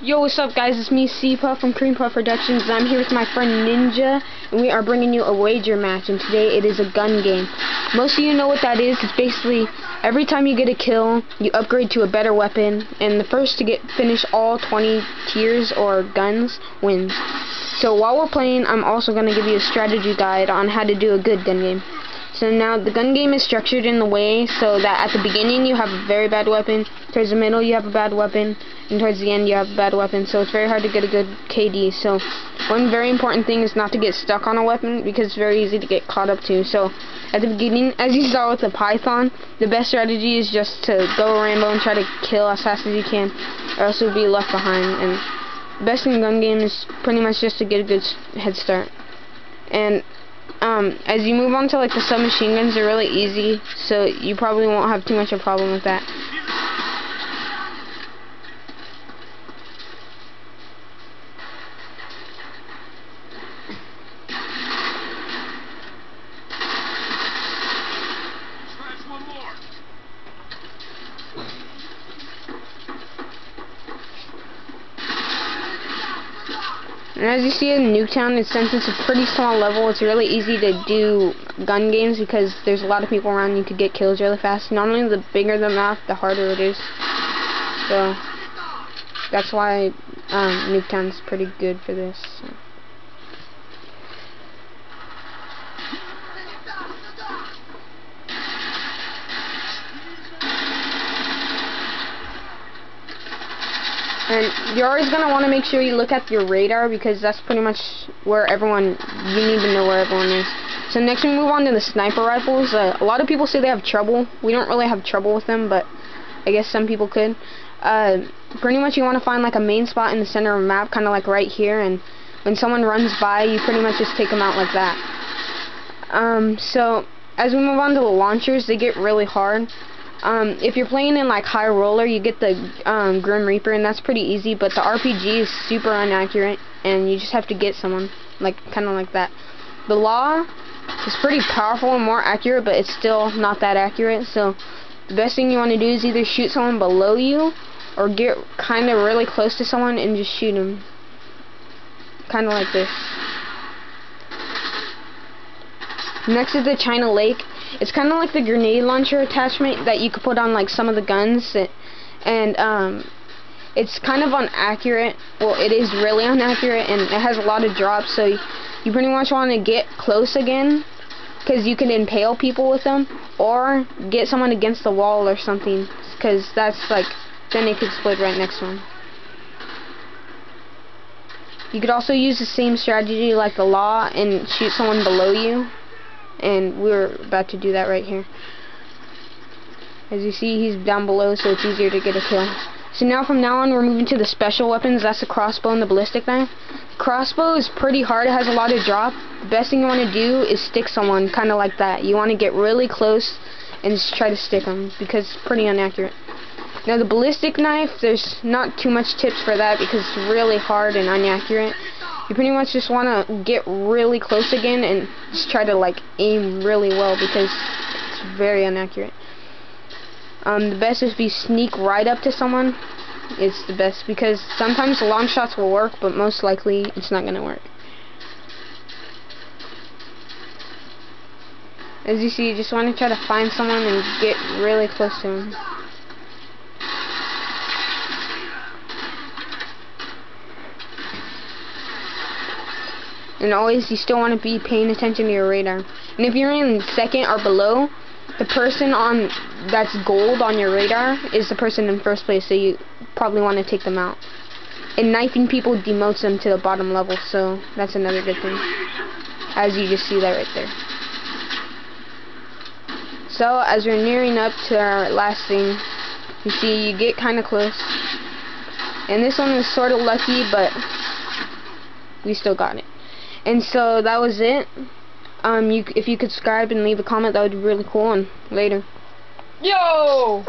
Yo, what's up guys, it's me CPUFF from CREAMPUFF Productions, and I'm here with my friend Ninja, and we are bringing you a wager match, and today it is a gun game. Most of you know what that is. It's basically every time you get a kill, you upgrade to a better weapon, and the first to finish all 20 tiers or guns wins. So while we're playing, I'm also going to give you a strategy guide on how to do a good gun game. So now the gun game is structured in the way so that at the beginning you have a very bad weapon, towards the middle you have a bad weapon, and towards the end you have a bad weapon. So it's very hard to get a good KD. So one very important thing is not to get stuck on a weapon because it's very easy to get caught up to. So at the beginning, as you saw with the Python, the best strategy is just to go Rambo and try to kill as fast as you can, or else you'll be left behind. And the best in gun game is pretty much just to get a good head start. And as you move on to like the submachine guns, they're really easy, so you probably won't have too much of a problem with that. And as you see in Nuketown, since it's a pretty small level, it's really easy to do gun games because there's a lot of people around. You could get kills really fast. Not only the bigger the map, the harder it is. So that's why Nuketown's pretty good for this. So. And you're always going to want to make sure you look at your radar because that's pretty much where you need to know where everyone is. So next we move on to the sniper rifles. A lot of people say they have trouble. We don't really have trouble with them, but I guess some people could. Pretty much you want to find like a main spot in the center of the map, kind of like right here, and when someone runs by, you pretty much just take them out like that. So as we move on to the launchers, they get really hard. If you're playing in like high roller, you get the Grim Reaper, and that's pretty easy, but the RPG is super inaccurate and you just have to get someone like kind of like that. The Law is pretty powerful and more accurate, but it's still not that accurate. So the best thing you want to do is either shoot someone below you or get kind of really close to someone and just shoot them, kind of like this. Next is the China Lake. It's kind of like the grenade launcher attachment that you could put on like some of the guns, and it's kind of inaccurate. Well, it is really inaccurate, and it has a lot of drops, so you pretty much want to get close again because you can impale people with them, or get someone against the wall or something, because that's like, then they could explode right next to them. You could also use the same strategy like the Law and shoot someone below you. And we're about to do that right here. As you see, he's down below, so it's easier to get a kill. So now from now on, we're moving to the special weapons. That's the crossbow and the ballistic knife. The crossbow is pretty hard. It has a lot of drop. The best thing you want to do is stick someone, kind of like that. You want to get really close and just try to stick them because it's pretty inaccurate. Now the ballistic knife, there's not too much tips for that because it's really hard and inaccurate. You pretty much just want to get really close again and just try to like aim really well because it's very inaccurate. The best is if you sneak right up to someone. It's the best because sometimes long shots will work, but most likely it's not going to work. As you see, you just want to try to find someone and get really close to them. And always, you still want to be paying attention to your radar. And if you're in second or below, the person that's gold on your radar is the person in first place, so you probably want to take them out. And knifing people demotes them to the bottom level, so that's another good thing. As you just see that right there. So as we're nearing up to our last thing, you see you get kind of close. And this one was sort of lucky, but we still got it. And so that was it. If you could subscribe and leave a comment, that would be really cool. And later. Yo!